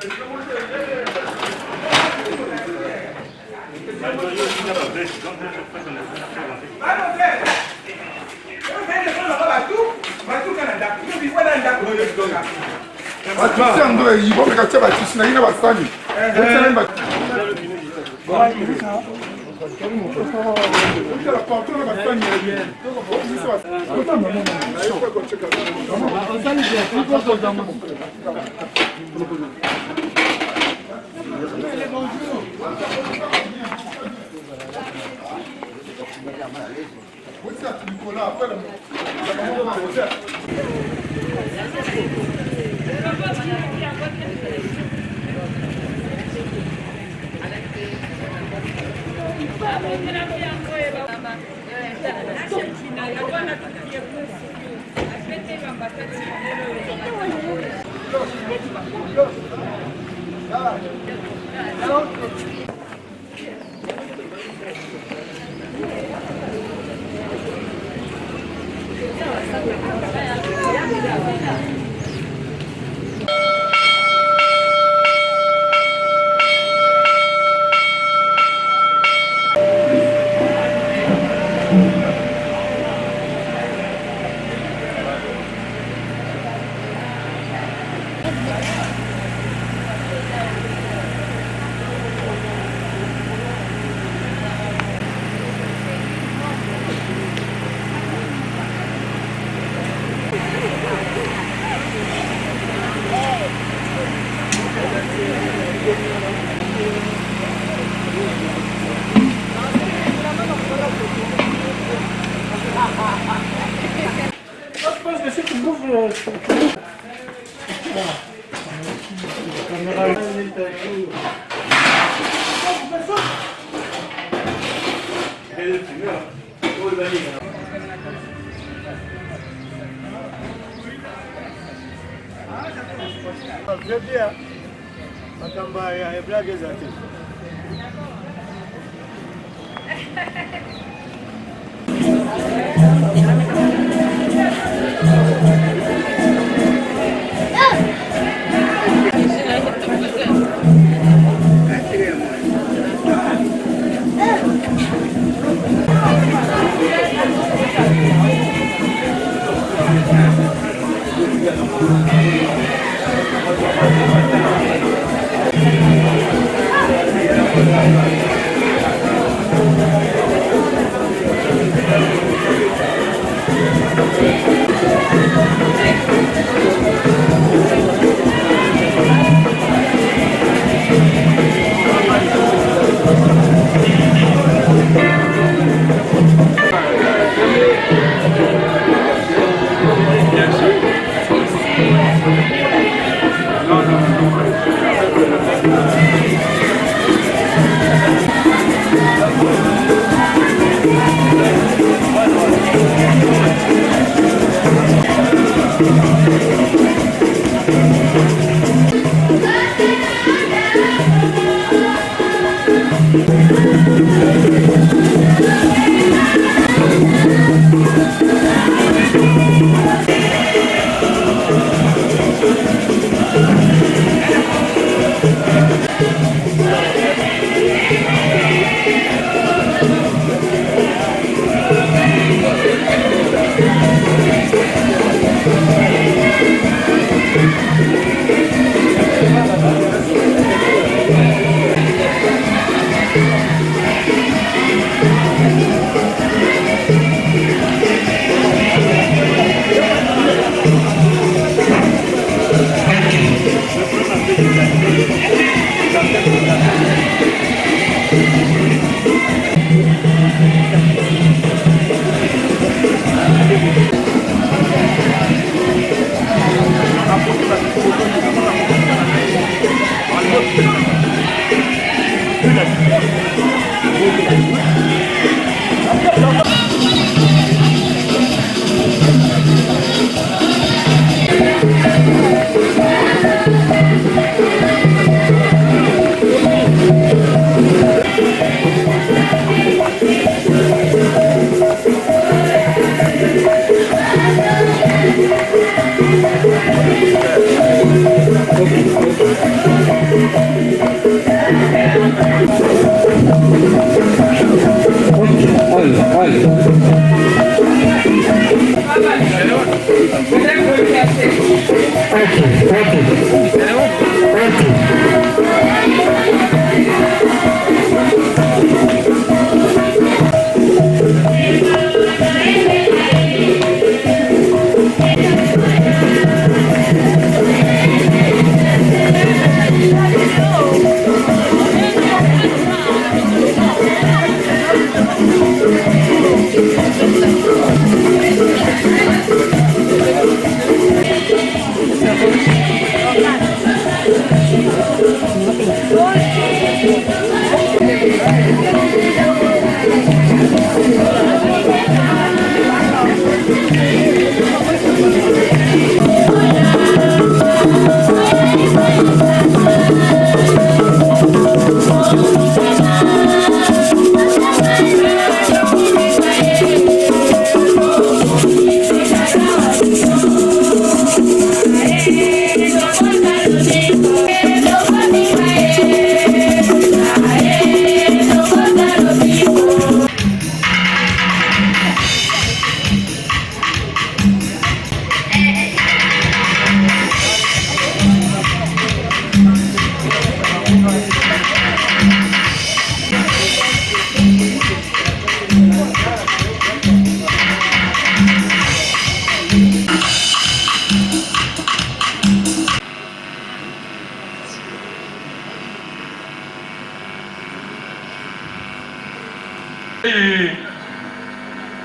Thank you.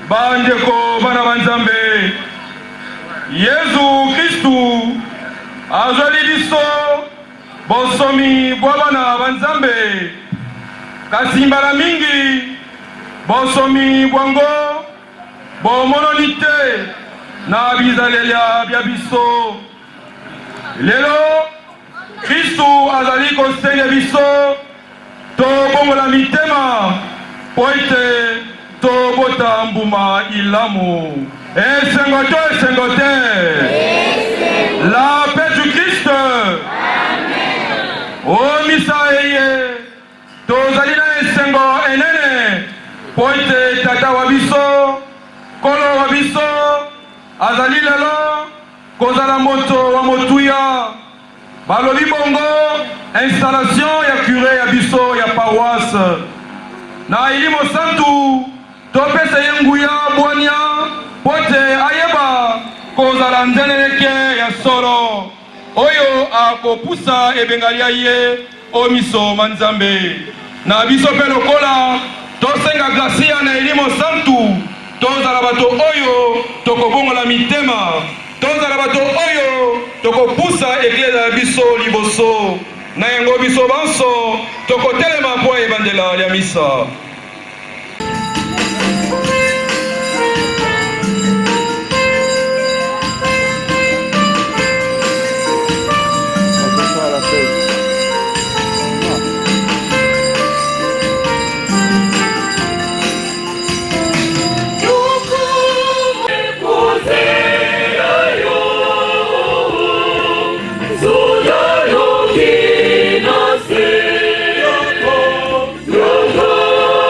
Bandeko bana banzambe Yesu Kristu azali biso bosomi bwa bana banzambe kasimbala mingi bosomi bwango bomononite na bizalela bya biso lelo Kristu azali kosenga biso to bongola mitema poite to bota mbuma ilamu esengote la paix du Christ. Amen. O misaeye tozali na esengo enene poite tata wa biso kolo wa biso azali lelo kozala moto wa motuya balobi bongo installation ya cure ya biso ya paroisse na ilimo santu topesa ye nguya bwanya pote ayeba kozala nzeneleke ya solo oyo akopusa ebengali ya ye o miso manzambe na biso pe lokola tosenga gracia na ilimo santu tozala bato oyo tokobongola mitema tozala bato oyo tokopusa eglize ya biso liboso na yango biso banso tokotelema mpo ebandela ya misa. Yo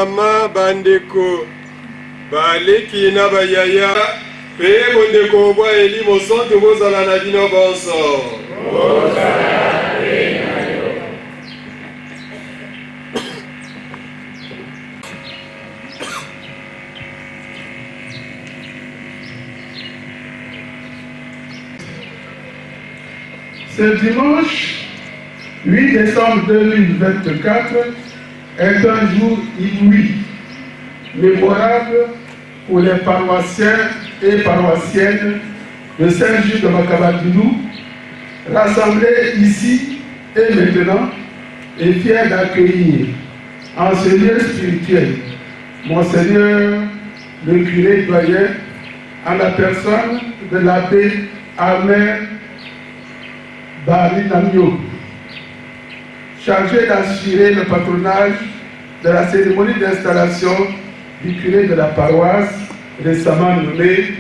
bamama bandeko baleki na bayaya pe bondeko bwa eli mosantu bozala na bino bonso. Ce dimanche 8 décembre 2024 est un jour inouï, mémorable pour les paroissiens et paroissiennes de Saint-Gilles de Makabadilou, rassemblés ici et maintenant et fiers d'accueillir en ce lieu spirituel Monseigneur le curé doyen en la personne de l'abbé Ahmed Bari Namio, chargé d'assurer le patronage de la cérémonie d'installation du curé de la paroisse récemment nommé,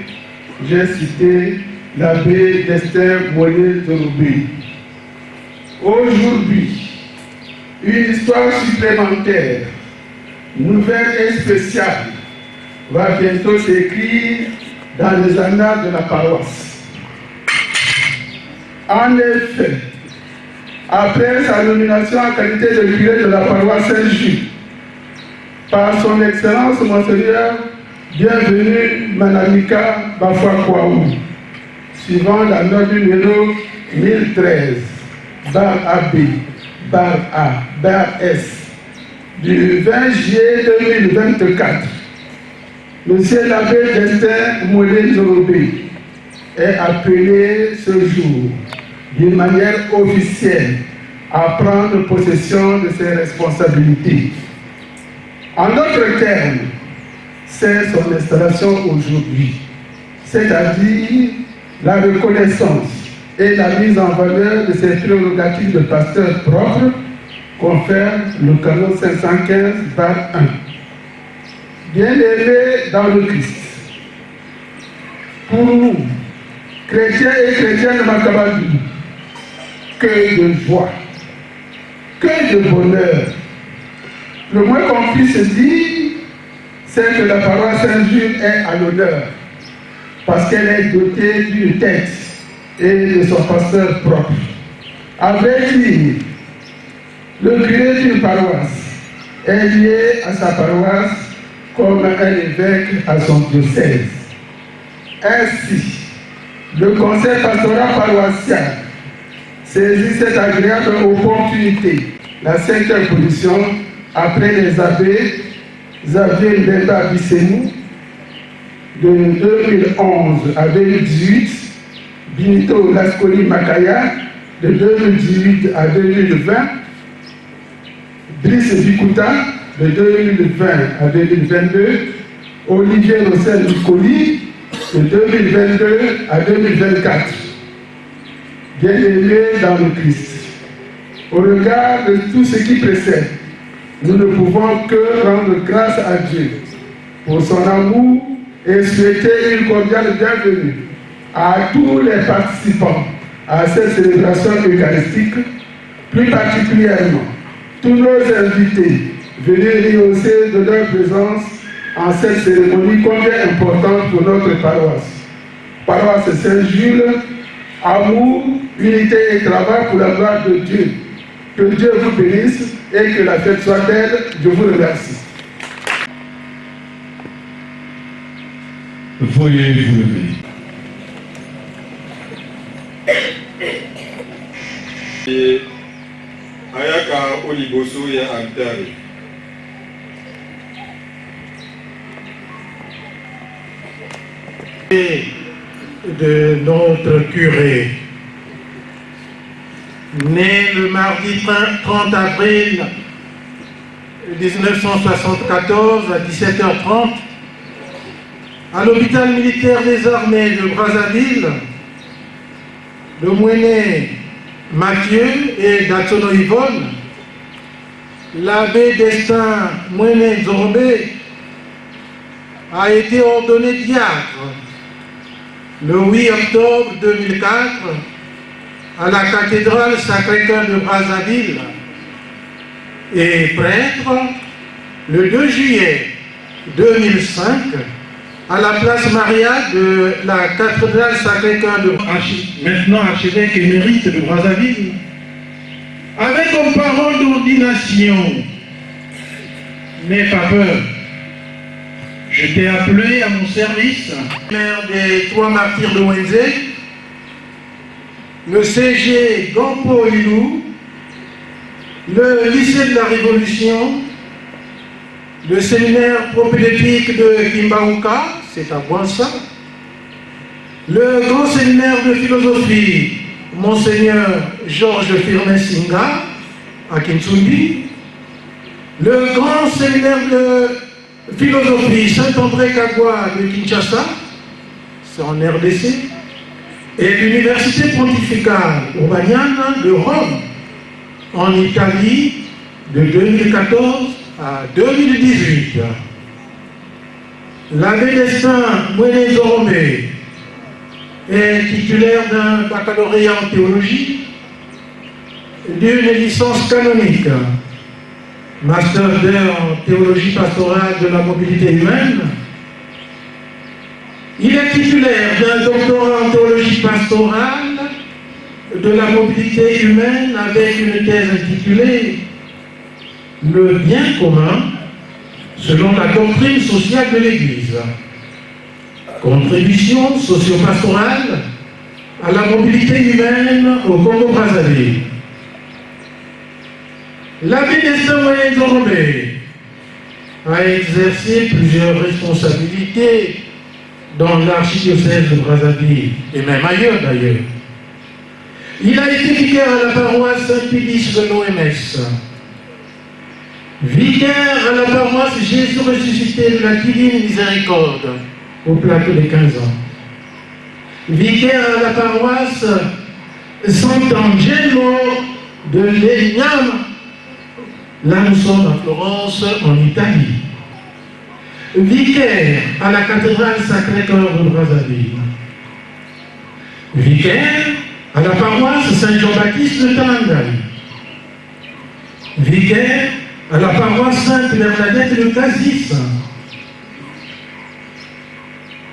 j'ai cité l'abbé Destin Mollet-Zorobé. Aujourd'hui, une histoire supplémentaire, nouvelle et spéciale, va bientôt s'écrire dans les annales de la paroisse. En effet, après sa nomination en qualité de curé de la paroisse Saint-Gilles, par son Excellence Monseigneur Bienvenu Manamika Bafouakouaou, suivant la note numéro 1013, bar AB, bar A, bar S, du 20 juillet 2024, Monsieur l'abbé Destin Mollet-Zorobé est appelé ce jour d'une manière officielle à prendre possession de ses responsabilités. En d'autres termes, c'est son installation aujourd'hui, c'est-à-dire la reconnaissance et la mise en valeur de ses prérogatives de pasteur propre confère le canon 515 par 1. Bien-aimés dans le Christ, pour nous, chrétiens et chrétiennes de Makabadilou, que de joie, que de bonheur. Le moins qu'on puisse dire, c'est que la paroisse Saint-Gilles est à l'honneur, parce qu'elle est dotée d'une tête et de son pasteur propre. À vrai dire, le curé d'une paroisse est lié à sa paroisse comme un évêque à son diocèse. Ainsi, le conseil pastoral paroissial saisit cette agréable opportunité, la 5e position, après les abbés Xavier Mbemba Bissemou de 2011 à 2018, Binito Lascoli Makaya de 2018 à 2020, Brice Bikuta de 2020 à 2022, Olivier Rossel Nicoli de 2022 à 2024. Bien-aimés dans le Christ, au regard de tout ce qui précède, nous ne pouvons que rendre grâce à Dieu pour son amour et souhaiter une cordiale bienvenue à tous les participants à cette célébration eucharistique, plus particulièrement tous nos invités venus rehausser de leur présence en cette cérémonie combien importante pour notre paroisse. Paroisse Saint-Gilles, amour, unité et travail pour la gloire de Dieu. Que Dieu vous bénisse et que la fête soit belle. Je vous remercie. Veuillez vous lever. Ayaka Oliboso ya altare. De notre curé, né le mardi 30 avril 1974 à 17h30 à l'hôpital militaire des armées de Brazzaville, le Mouéné Mathieu et d'Atsono Yvonne, l'abbé Destin Mollet-Zorobé a été ordonné diacre le 8 octobre 2004 à la cathédrale Sacré-Cœur de Brazzaville et prêtre le 2 juillet 2005 à la place Maria de la cathédrale Sacré-Cœur de maintenant archevêque émérite de Brazzaville, avec comme parole d'ordination, n'aie pas peur, je t'ai appelé à mon service. Maire des Trois Martyrs de Wenzé, le CG Gampo Ilou, le lycée de la Révolution, le séminaire propédeutique de Kimbaouka, c'est à Bouansa, le grand séminaire de philosophie Monseigneur Georges Firmin-Singa à Kinsundi, le grand séminaire de philosophie Saint-André-Kagwa de Kinshasa, c'est en RDC, et l'université pontificale Urbaniana de Rome, en Italie, de 2014 à 2018. L'abbé Destin Mouene-Zorome est titulaire d'un baccalauréat en théologie, d'une licence canonique, master 2 en théologie pastorale de la mobilité humaine. Il est titulaire d'un doctorat en théologie pastorale de la mobilité humaine avec une thèse intitulée « Le bien commun selon la doctrine sociale de l'Église. Contribution socio-pastorale à la mobilité humaine au Congo-Brazzaville ». L'abbé Destin Mouene-Zorome a exercé plusieurs responsabilités dans l'archidiocèse de Brazzaville, et même ailleurs d'ailleurs. Il a été vicaire à la paroisse Saint-Pédis de l'OMS, vicaire à la paroisse Jésus ressuscité de la Divine Miséricorde, au plateau des 15 ans, vicaire à la paroisse Sant'Angelo de Legnano, là nous sommes à Florence, en Italie, vicaire à la cathédrale Sacré-Cœur de Brazzaville, vicaire à la paroisse Saint-Jean-Baptiste de Talangai, vicaire à la paroisse Sainte-Bernadette de Casis,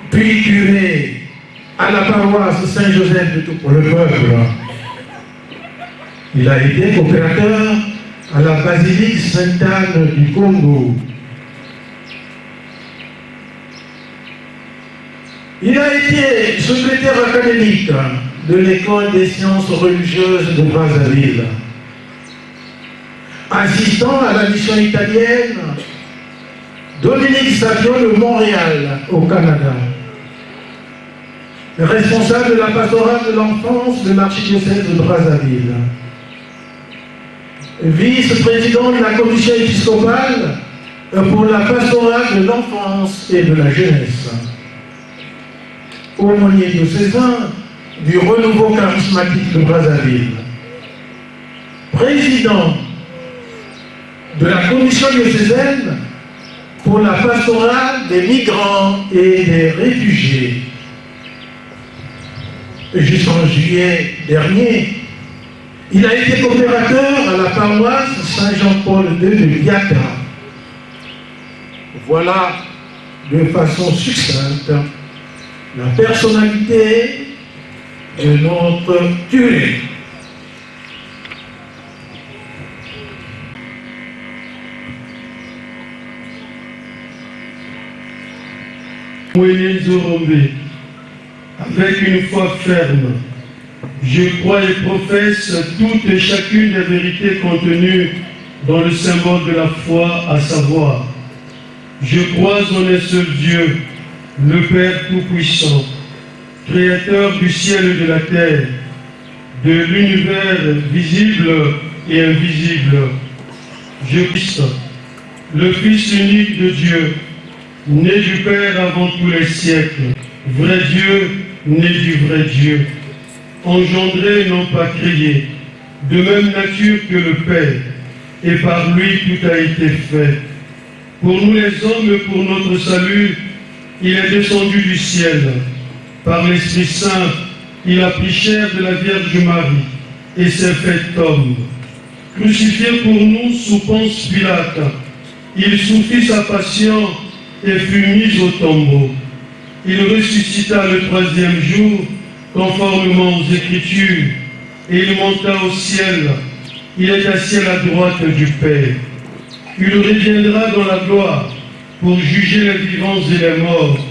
puis curé à la paroisse Saint-Joseph de tout pour le peuple. Il a été coopérateur à la basilique Sainte-Anne du Congo. Il a été secrétaire académique de l'école des sciences religieuses de Brazzaville, assistant à la mission italienne Dominique Savio de Montréal, au Canada, responsable de la pastorale de l'enfance de l'archidiocèse de Brazzaville, vice-président de la commission épiscopale pour la pastorale de l'enfance et de la jeunesse, aumônier diocésain du renouveau charismatique de Brazzaville, président de la commission diocésaine pour la pastorale des migrants et des réfugiés. Jusqu'en juillet dernier, il a été coopérateur à la paroisse Saint-Jean-Paul II de Biaka. Voilà, de façon succincte, la personnalité de notre curé. Mouene-Zorome, avec une foi ferme, je crois et professe toutes et chacune des vérités contenues dans le symbole de la foi, à savoir, je crois en un seul Dieu, le Père Tout-Puissant, Créateur du ciel et de la terre, de l'univers visible et invisible. Je Christ, le Fils unique de Dieu, né du Père avant tous les siècles, vrai Dieu, né du vrai Dieu, engendré, non pas créé, de même nature que le Père, et par lui tout a été fait. Pour nous les hommes, pour notre salut, il est descendu du ciel. Par l'Esprit Saint, il a pris chair de la Vierge Marie, et s'est fait homme. Crucifié pour nous sous Ponce Pilate, il souffrit sa passion et fut mis au tombeau. Il ressuscita le troisième jour, conformément aux Écritures, et il monta au ciel. Il est assis à la droite du Père. Il reviendra dans la gloire pour juger les vivants et les morts,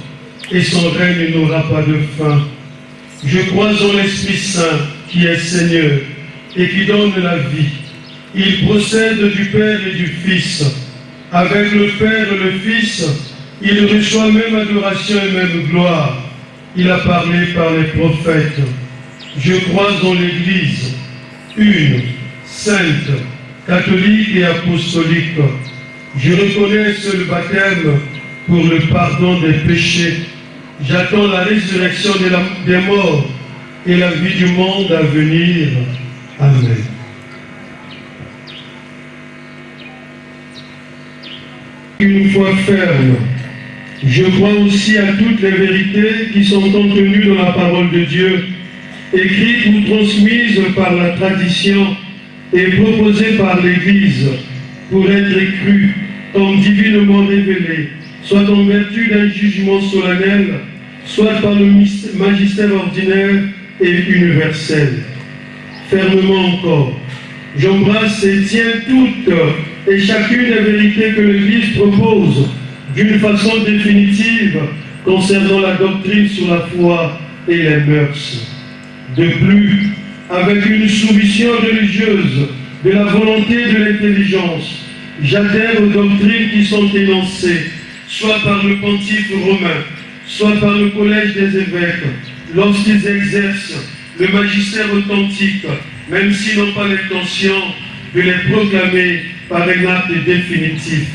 et son règne n'aura pas de fin. Je crois en l'Esprit Saint, qui est Seigneur, et qui donne la vie. Il procède du Père et du Fils. Avec le Père et le Fils, il reçoit même adoration et même gloire. Il a parlé par les prophètes. Je crois en l'Église, une, sainte, catholique et apostolique. Je reconnais ce baptême pour le pardon des péchés. J'attends la résurrection des morts et la vie du monde à venir. Amen. Une foi ferme. Je crois aussi à toutes les vérités qui sont contenues dans la parole de Dieu, écrites ou transmises par la tradition et proposées par l'Église pour être crues comme divinement révélées, soit en vertu d'un jugement solennel, soit par le magistère ordinaire et universel. Fermement encore, j'embrasse et tiens toutes et chacune des vérités que l'Église propose d'une façon définitive concernant la doctrine sur la foi et les mœurs. De plus, avec une soumission religieuse de la volonté et de l'intelligence, j'adhère aux doctrines qui sont énoncées, soit par le pontife romain, soit par le collège des évêques, lorsqu'ils exercent le magistère authentique, même s'ils n'ont pas l'intention de les proclamer par un acte définitif.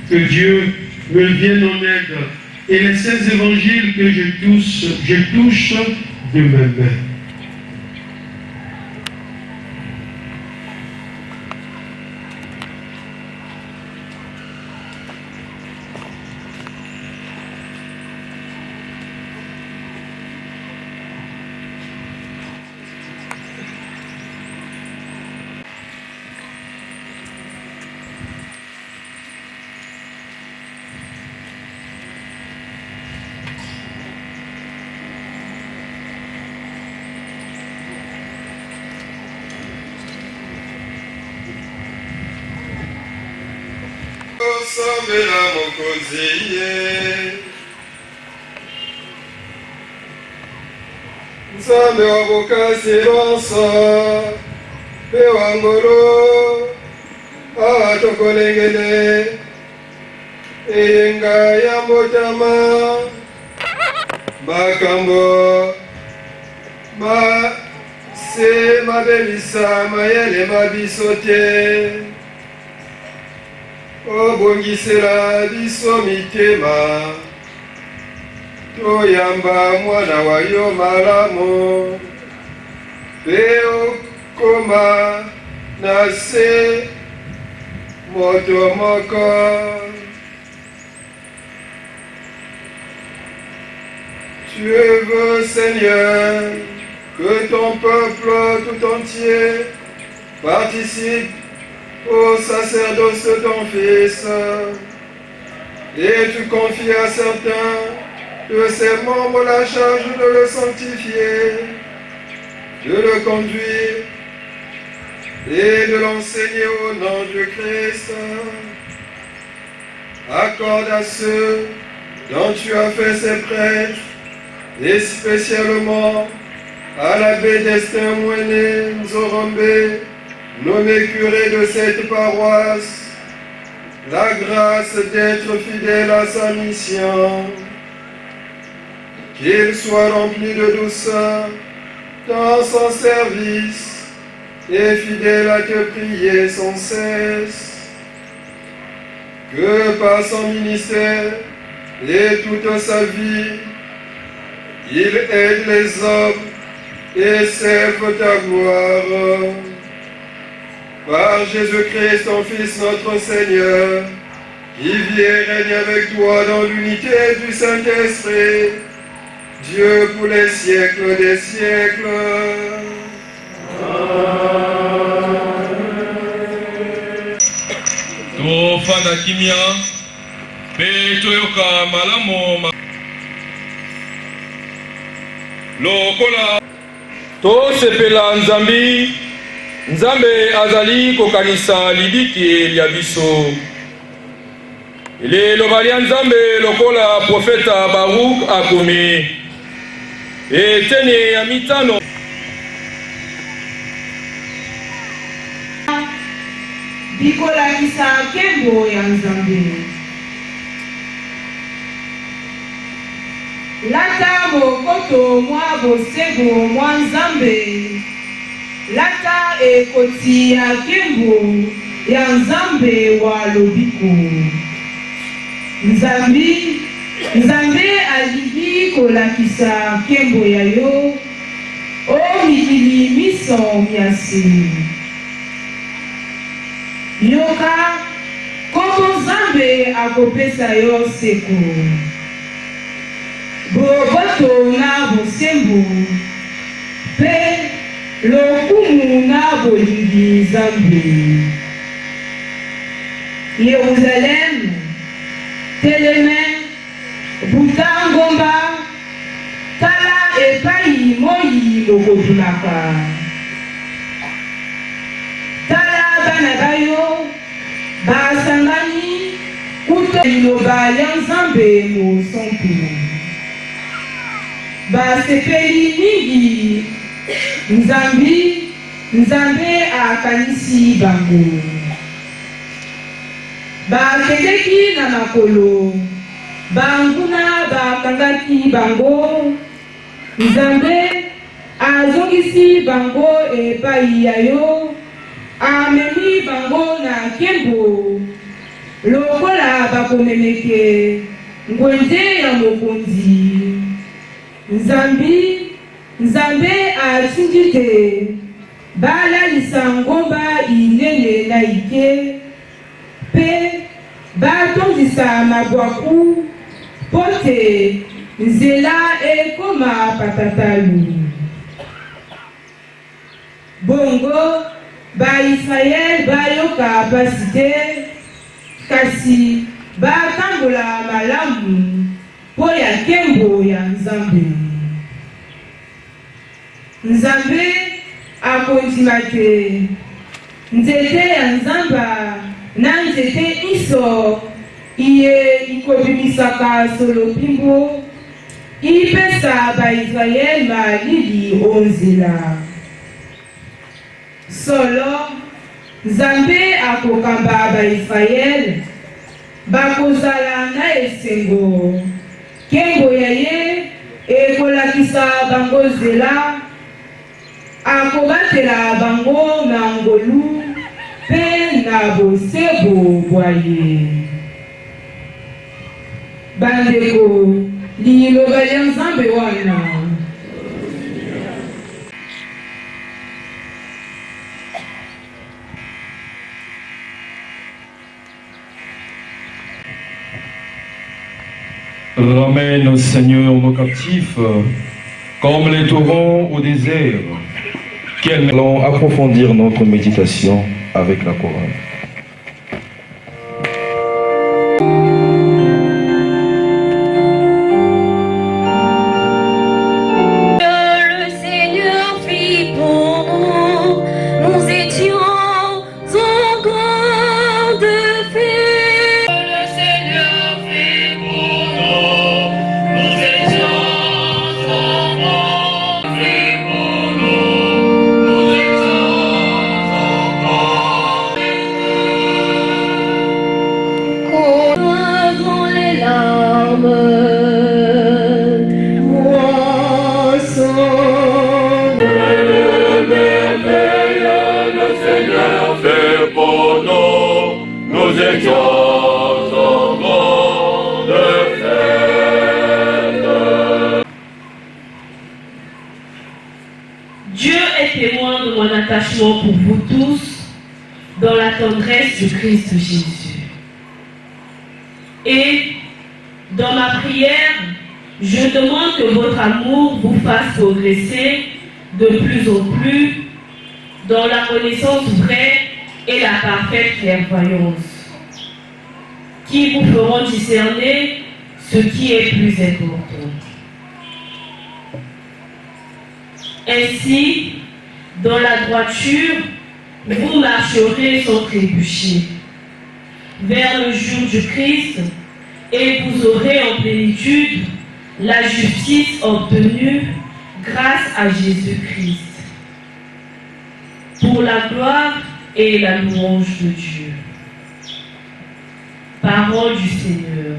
Que Dieu me vienne en aide et les 16 évangiles que je touche de mes mains. Osambela mokonzi ye Nzambe wa bokasi lonso mpe wa ngolo awa tokolengele eyenga ya mbotama makambo se mabebisa mayele mabiso te obongisela biso mitema toyamba mwana wa yo malamu mpe okoma na se moto moko tu veux Seigneur que ton peuple tout entier participe au sacerdoce de ton Fils, et tu confies à certains de ses membres la charge de le sanctifier, de le conduire et de l'enseigner au nom de Christ. Accorde à ceux dont tu as fait ses prêtres, et spécialement à l'abbé Destin Mouene Nzorombe, nommé curé de cette paroisse, la grâce d'être fidèle à sa mission, qu'il soit rempli de douceur dans son service et fidèle à te prier sans cesse, que par son ministère et toute sa vie, il aide les hommes et serve ta gloire. Par Jésus-Christ, ton Fils, notre Seigneur, qui vit et règne avec toi dans l'unité du Saint-Esprit, Dieu pour les siècles des siècles. Amen. tovanda kimia pe toyoka malamu lokola tosepela nzambi nzambe azali kokanisa libiki lya biso liloba lya nzambe lokola profeta Baruk akomi eteni ya mitano bikolakisa nkembo ya nzambe lata mokoto mwa bosembo mwa nzambe lata ekoti ya nkembo ya nzambe wa lobiko nzambe alingi kolakisa nkembo ya yo o mikili miso miasi yoka kombo nzambe akopesa yo seko boboto na bosembo mpe lokumu na bolingi nzambe Yerusalemu teleme buta ngomba tala epai moi lokotulaka tala bana bayo basangani kuto liloba ya nzambe mosantu basepeli mingi nzambe akanisi bango bakendeki na makolo banguna bakangaki bango nzambe azongisi bango epai ya yo amemi bango na nkembo lokola bakomemeke ngwenze ya mokonzi nzambe atindi te balalisa ngomba inene na ike mpe batondisa mabwaku mpo te nzela ekoma patatalu bongo baisraele bayoka pasi te kasi batambola malamu mpo ya nkembo ya nzambe akondima te nzete ya nzamba na nzete iso iye ikobimisaka solo pimbo ipesa baisraele malili onzela solo nzambe akokamba baisraele bakozala na esengo nkembo ya ye ekolakisa bango zela akobatela bango na ngolu mpe na bosebo bwa ye bandeko liloba ya nzambe wana Ramène, Seigneur, nos captifs, comme les torrents au désert. Allons approfondir notre méditation avec la Corane. Dieu est témoin de mon attachement pour vous tous dans la tendresse du Christ Jésus. Et dans ma prière, je demande que votre amour vous fasse progresser de plus en plus dans la connaissance vraie et la parfaite clairvoyance. qui vous feront discerner ce qui est plus important. Ainsi, dans la droiture, vous marcherez sans trébucher vers le jour du Christ et vous aurez en plénitude la justice obtenue grâce à Jésus-Christ, pour la gloire et la louange de Dieu. Parole du Seigneur.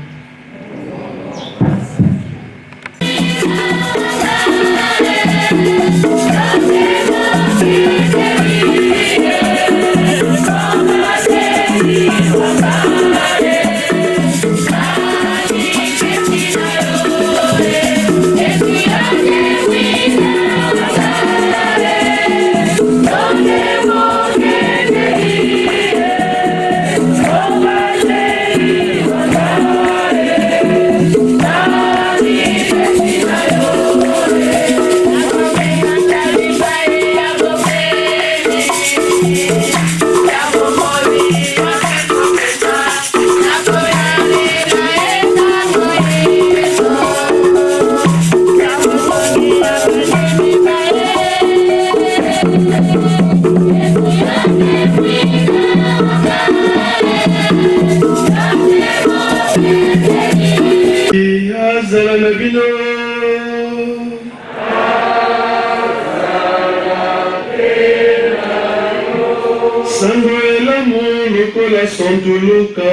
Santuluka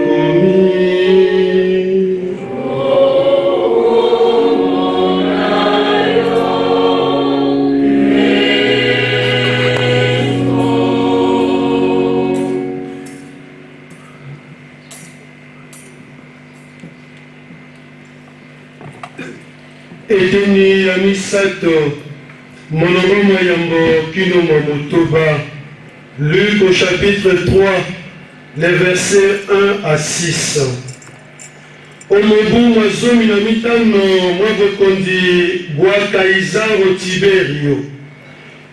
komi eteni ya misato monongo mayambo kino momotoba. Luc au chapitre 3, les versets 1 à 6. Omobu mazomi na mitano mwabokondi bwa Kaisaro Tiberio.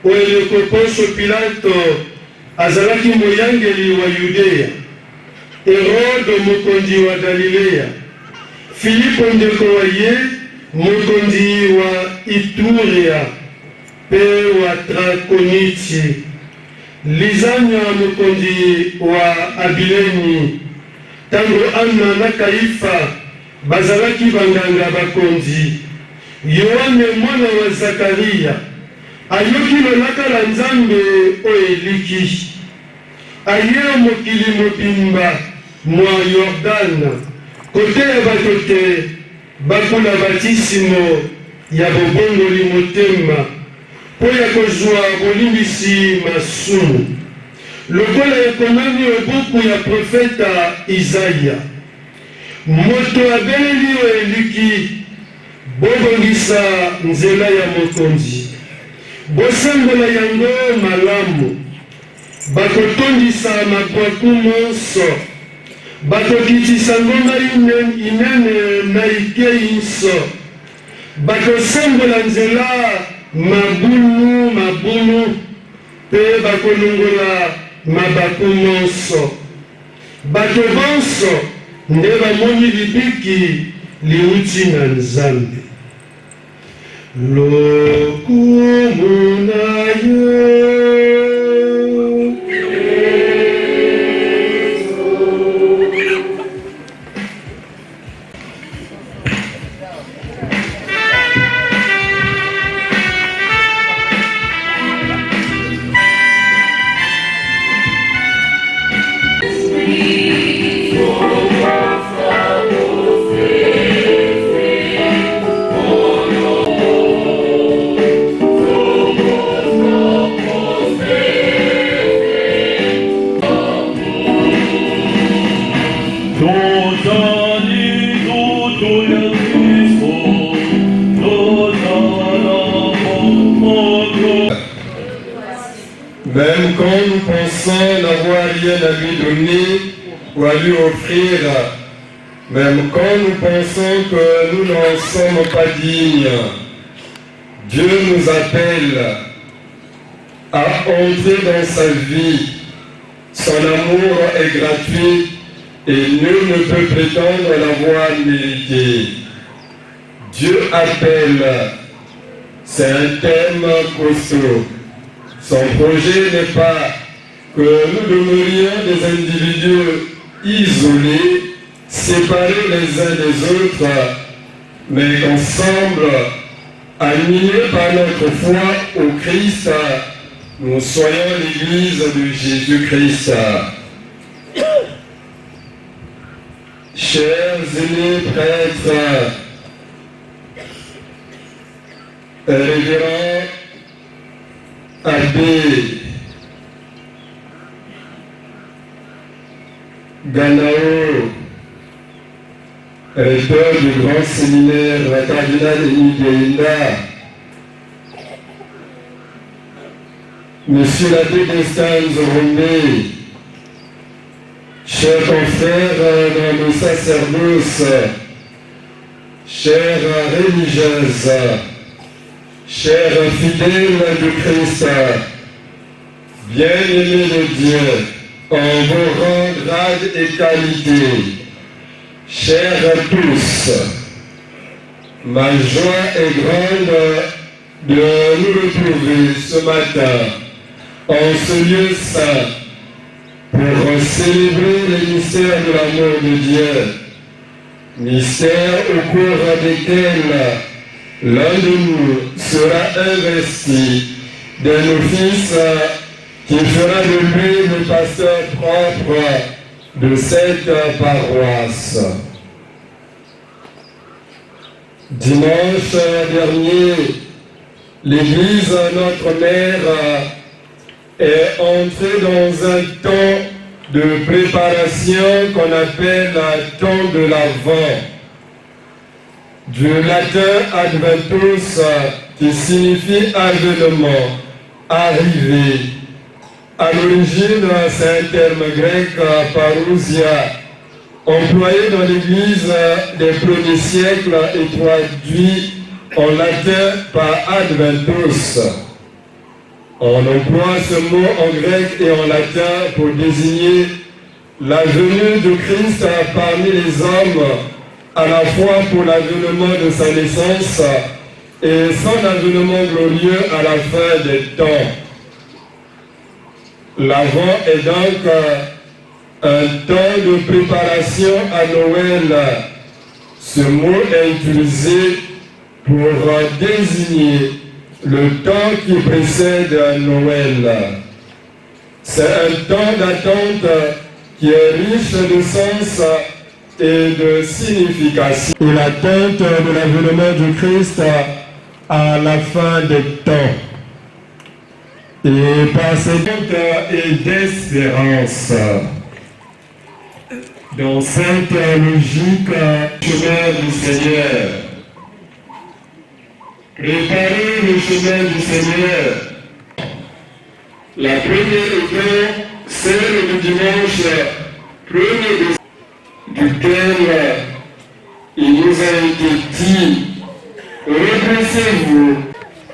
Oeleko Ponso Pilato azalaki moyangeli wa Yudea. Herode mokondi wa Galilea. Filipo ndeko wa ye mokondi wa Iturea pe wa Trakoniti. Lizanya mokondi wa Abileni. Tango Anna na Kaifa bazalaki banganga bakondi. Yohane mwana wa Zakaria ayoki lolaka la Nzambe oeliki. Aye mokili mobimba mwa Yordana kote ya batote bakula batisimo ya bobongoli motema po ya kozwa bolimbisi masumu. Lokola ekomami obuku ya profeta Isaya. Moto abeli oeliki bobongisa nzela ya mokonzi. Bosembola yango malamu. Bakotondisa mabwaku monso. Bakokitisa ngoma inene na ikei nso. Bakosembola nzela mabulu pe bakolongola mabaku monso. Bato bonso nde bamoni libiki liuti na Nzambe. Lokumu na yo même quand nous pensons n'avoir rien à lui donner ou à lui offrir, même quand nous pensons que nous n'en sommes pas dignes, Dieu nous appelle à entrer dans sa vie. Son amour est gratuit et nul ne peut prétendre l'avoir mérité. Dieu appelle, c'est un thème costaud. Son projet n'est pas que nous demeurions des individus isolés, séparés les uns des autres, mais qu'ensemble, animés par notre foi au Christ, nous soyons l'Église de Jésus-Christ. Chers aînés prêtres, révérends abbé Ganao, recteur du grand séminaire cardinal Émile Béinda, Monsieur l'abbé Destin Zoromé, chers confrères dans le sacerdoce, chères religieuses, chers fidèles du Christ, bien-aimés de Dieu, en vos rangs, grades et qualités, chers à tous, ma joie est grande de nous retrouver ce matin en ce lieu saint pour célébrer les mystères de l'amour de Dieu, mystères au cours desquels l'un de nous sera investi d'un office qui fera de lui le pasteur propre de cette paroisse. Dimanche dernier, l'Église, notre mère, est entrée dans un temps de préparation qu'on appelle un temps de l'Avent, du latin adventus, qui signifie avènement, arriver. À l'origine, c'est un terme grec, parousia, employé dans l'Église des premiers siècles et traduit en latin par adventus. On emploie ce mot en grec et en latin pour désigner la venue de Christ parmi les hommes, à la fois pour l'avènement de sa naissance et son avènement glorieux à la fin des temps. L'Avent est donc un temps de préparation à Noël. Ce mot est utilisé pour désigner le temps qui précède Noël. C'est un temps d'attente qui est riche de sens et de signification. Et l'attente de l'avènement du Christ à la fin des temps. Et par cette et d'espérance, dans cette logique, chemin du Seigneur. Préparer le chemin du Seigneur. La première étape, c'est le dimanche 1er duquel il nous a été dit, redressez-vous,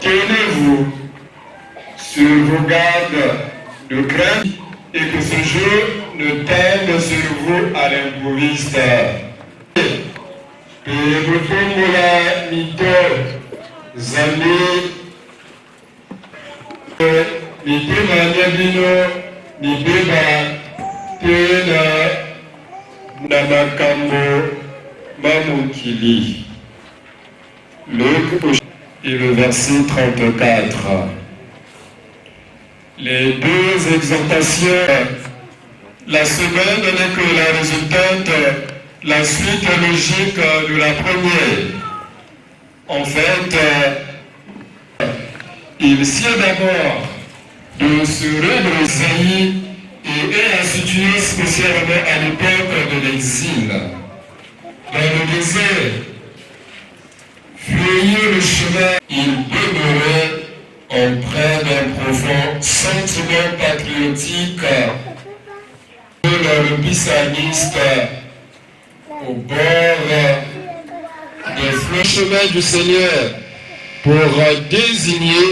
tenez-vous sur vos gardes de crainte et que ce jour ne tombe sur vous à l'improviste. Et retourne la mito, zami, mitema nyabino, mibeba, tena, namakambo, mamukili. Luc et le verset 34. Les deux exhortations, la seconde n'est que la résultante, la suite logique de la première. En fait, il sied d'abord de se redresser et est institué spécialement à l'époque de l'exil. Dans le désert, fuyant le chemin, il demeurait empreint d'un profond sentiment patriotique de le bissaniste au bord des fleuves chemin du Seigneur pour désigner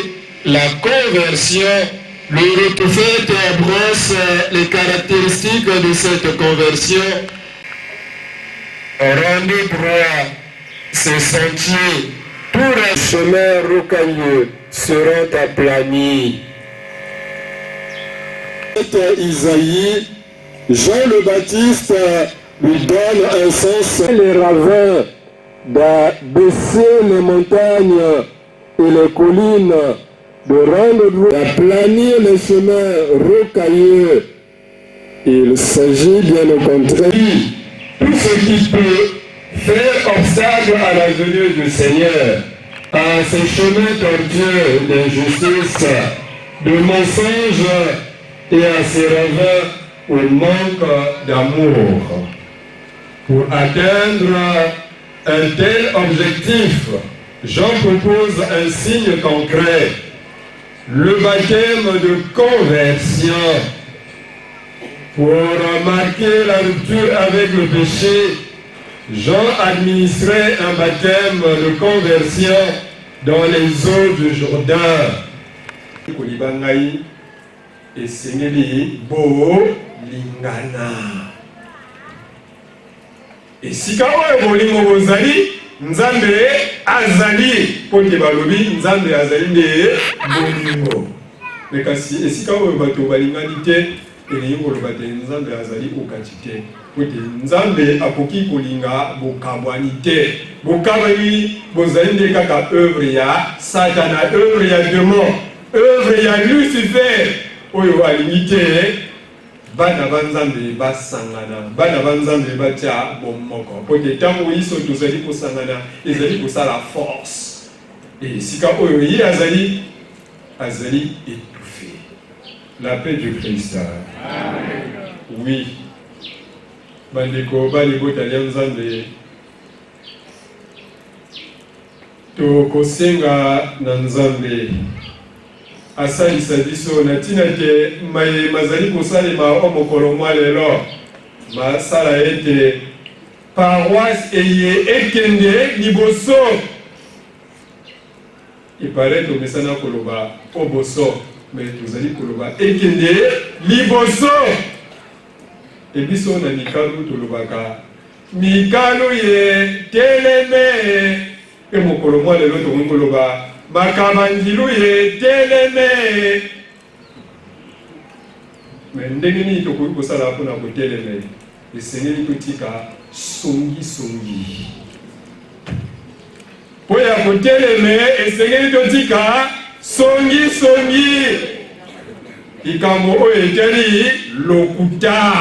la conversion. Le prophète brosse les caractéristiques de cette conversion rendez droit ce sentier, tous les chemins rocailleux seront aplanis. Isaïe, Jean le Baptiste lui donne un sens. Les ravins d'abaisser les montagnes et les collines, de rendre droit, d'aplanir les chemins rocailleux. Il s'agit bien au contraire. Tout ce qui peut faire obstacle à la venue du Seigneur, à ces chemins tortueux d'injustice, de mensonges et à ces ravins où il manque d'amour. Pour atteindre un tel objectif, Jean propose un signe concret, le baptême de conversion. Pour marquer la rupture avec le péché, Jean administrait un baptême de conversion dans les eaux du Jourdain. Et Sengeli Bo Lingana. Et si quand on est au Bozali, Nzambe Azali, Pote Balobi, Nzambe Azali de Bolingo. Mais si quand on est au Balinganité, et les Nzambe Azali au Katite. Nzambe akoki kolinga bokabwanite bokabani bozali kaka œuvre ya Satana, œuvre ya démon, œuvre ya Lucifer oyo alimite bana banzambe basangana bana banzambe batia bomoko pote tango iso tozali kosangana ezali kosala force et sika oyo yi azali étouffé. La paix du Christ. Amen. Oui. Bandeko baliko Nzambe tokosenga na Nzambe asalisa biso na tina te mazali kosalema omokolo mwa lelo masala ete paroisse eye ekende liboso ipare tomesana koloba oboso mais tozali koloba ekende liboso. Et biso na mikalu tolobaka mikalu ye teleme e mokolo mwa lelo tokoloba makamandilu ye teleme mais ndenge nini tokoki kosala mpona koteleme esengeli totika songi mpo ya koteleme esengeli totika songi likambo oyo etali lokuta.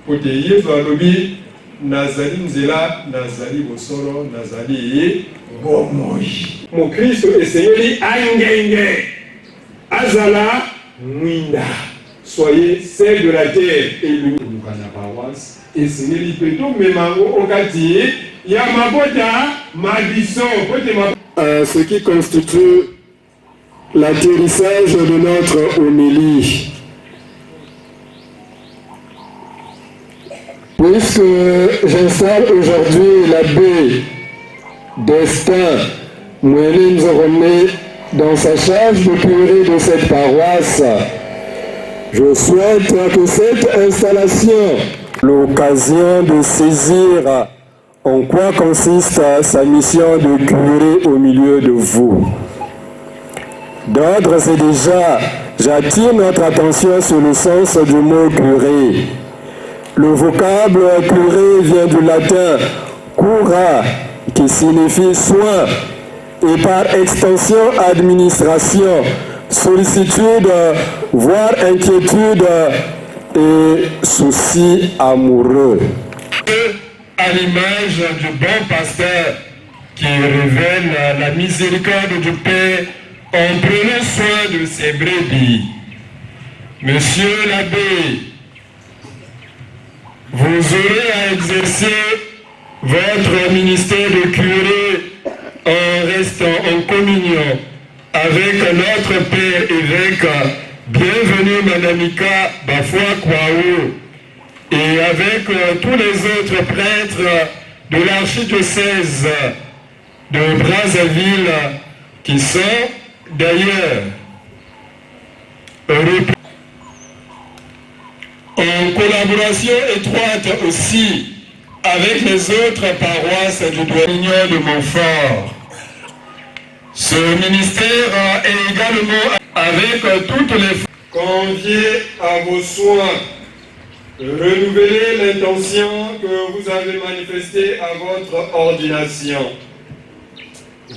Kote Yesu alobi nazali nzela nazali bosolo nazali bomoi. Mon Kristo esengeli angenge azala mwinda. Soyez celle de la terre et l'umukana paroisse esengeli peto memango okati ya mabota mabiso kote ce qui constitue l'atterrissage de notre homélie. Puisque j'installe aujourd'hui l'abbé Destin Moueline Zoromé dans sa charge de curé de cette paroisse, je souhaite que cette installation, l'occasion de saisir en quoi consiste sa mission de curé au milieu de vous. D'ordre, c'est déjà, j'attire notre attention sur le sens du mot curé. Le vocable curé vient du latin cura, qui signifie soin, et par extension administration, sollicitude, voire inquiétude et souci amoureux. À l'image du bon pasteur qui révèle la miséricorde du Père en prenant soin de ses brebis. Monsieur l'abbé, vous aurez à exercer votre ministère de curé en restant en communion avec notre Père évêque, bienvenue Manamika Bafwa Kwaou, et avec tous les autres prêtres de l'archidiocèse de Brazzaville qui sont d'ailleurs en collaboration étroite aussi avec les autres paroisses du Douanier de Montfort. Ce ministère est également avec toutes les conviés à vos soins de renouveler l'intention que vous avez manifestée à votre ordination.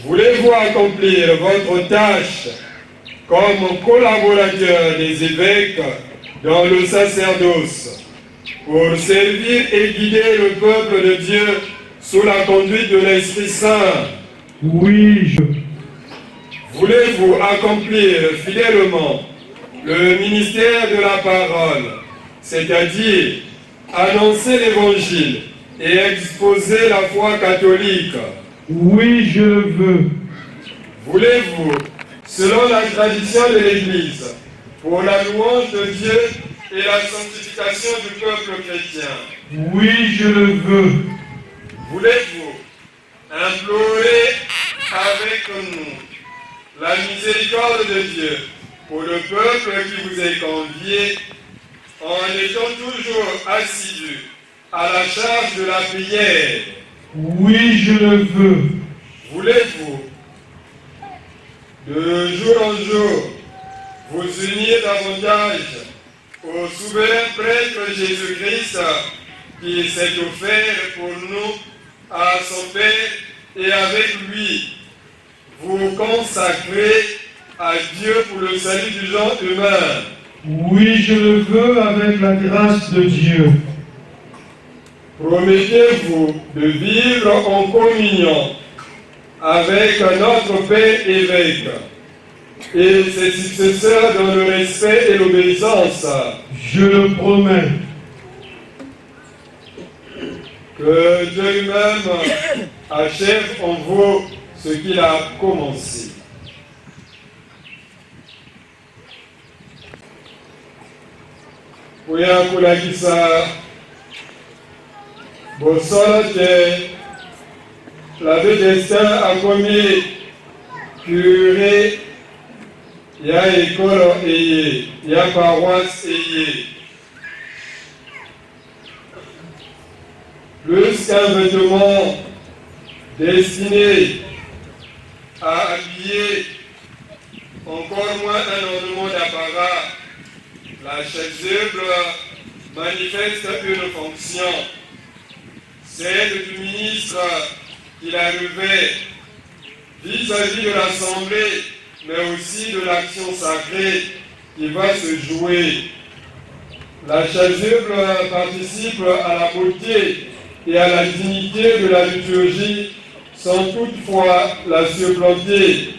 Voulez-vous accomplir votre tâche comme collaborateur des évêques dans le sacerdoce pour servir et guider le peuple de Dieu sous la conduite de l'Esprit Saint? Oui, Voulez-vous accomplir fidèlement le ministère de la parole, c'est-à-dire annoncer l'Évangile et exposer la foi catholique? Oui, je le veux. Voulez-vous, selon la tradition de l'Église, pour la louange de Dieu et la sanctification du peuple chrétien? Oui, je le veux. Voulez-vous implorer avec nous la miséricorde de Dieu pour le peuple qui vous est convié, en étant toujours assidu à la charge de la prière? Oui, je le veux. Voulez-vous, de jour en jour, vous unir davantage au souverain prêtre Jésus-Christ qui s'est offert pour nous à son Père, et avec lui, vous consacrer à Dieu pour le salut du genre humain? Oui, je le veux avec la grâce de Dieu. Promettez-vous de vivre en communion avec notre Père évêque et ses successeurs dans le respect et l'obéissance? Je le promets. Que Dieu lui-même achève en vous ce qu'il a commencé. Kuya kulakisa bosola te l'abbé Destin a commis curé ya école eye ya paroisse eye. Plus qu'un vêtement destiné à habiller, encore moins un ornement d'apparat, la chasuble manifeste une fonction, celle du ministre qui la revêt vis-à-vis de l'Assemblée, mais aussi de l'action sacrée qui va se jouer. La chasuble participe à la beauté et à la dignité de la liturgie, sans toutefois la supplanter,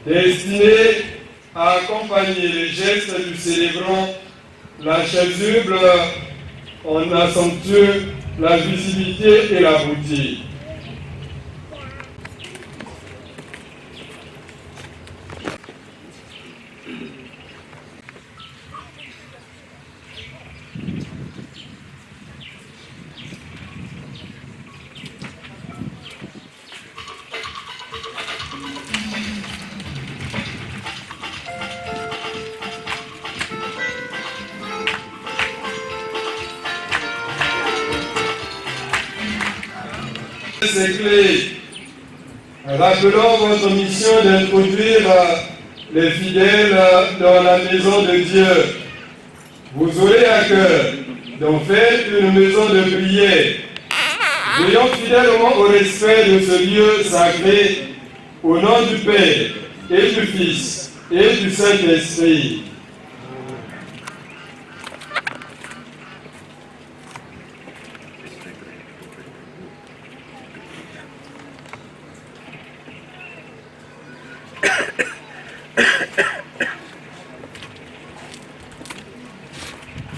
destinée à accompagner les gestes du célébrant. La chasuble en accentue la visibilité et la beauté. Ces clés, rappelons votre mission d'introduire les fidèles dans la maison de Dieu. Vous aurez à cœur d'en faire une maison de prière. Veillons fidèlement au respect de ce lieu sacré, au nom du Père et du Fils et du Saint-Esprit.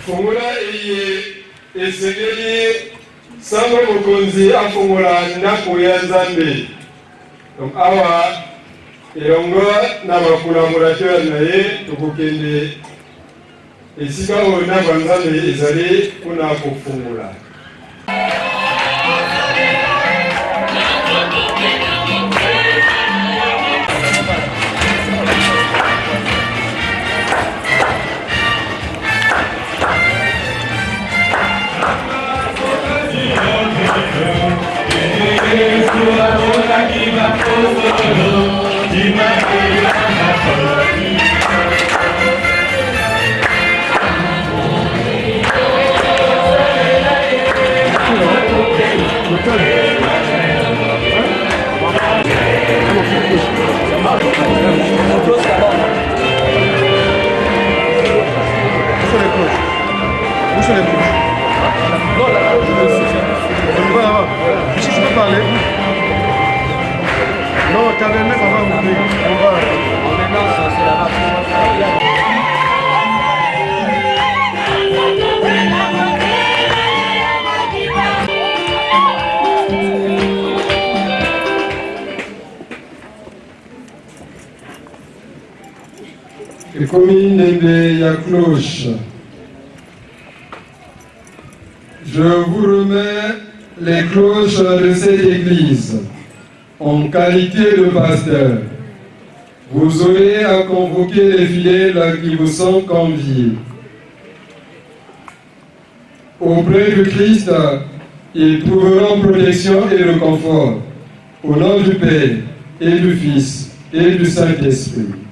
Fongola eye esengeli sango mokonzi afongola ndako ya Nzambe. Donc awa elongo na bakulaborateur na ye tokokende esika oyo na banzambe ezali mpona kofongola. et commune de Yaklouche. Je vous remets les cloches de cette église en qualité de pasteur. Vous aurez à convoquer les fidèles qui vous sont conviés. Auprès de Christ, ils trouveront protection et le confort. Au nom du Père et du Fils et du Saint-Esprit.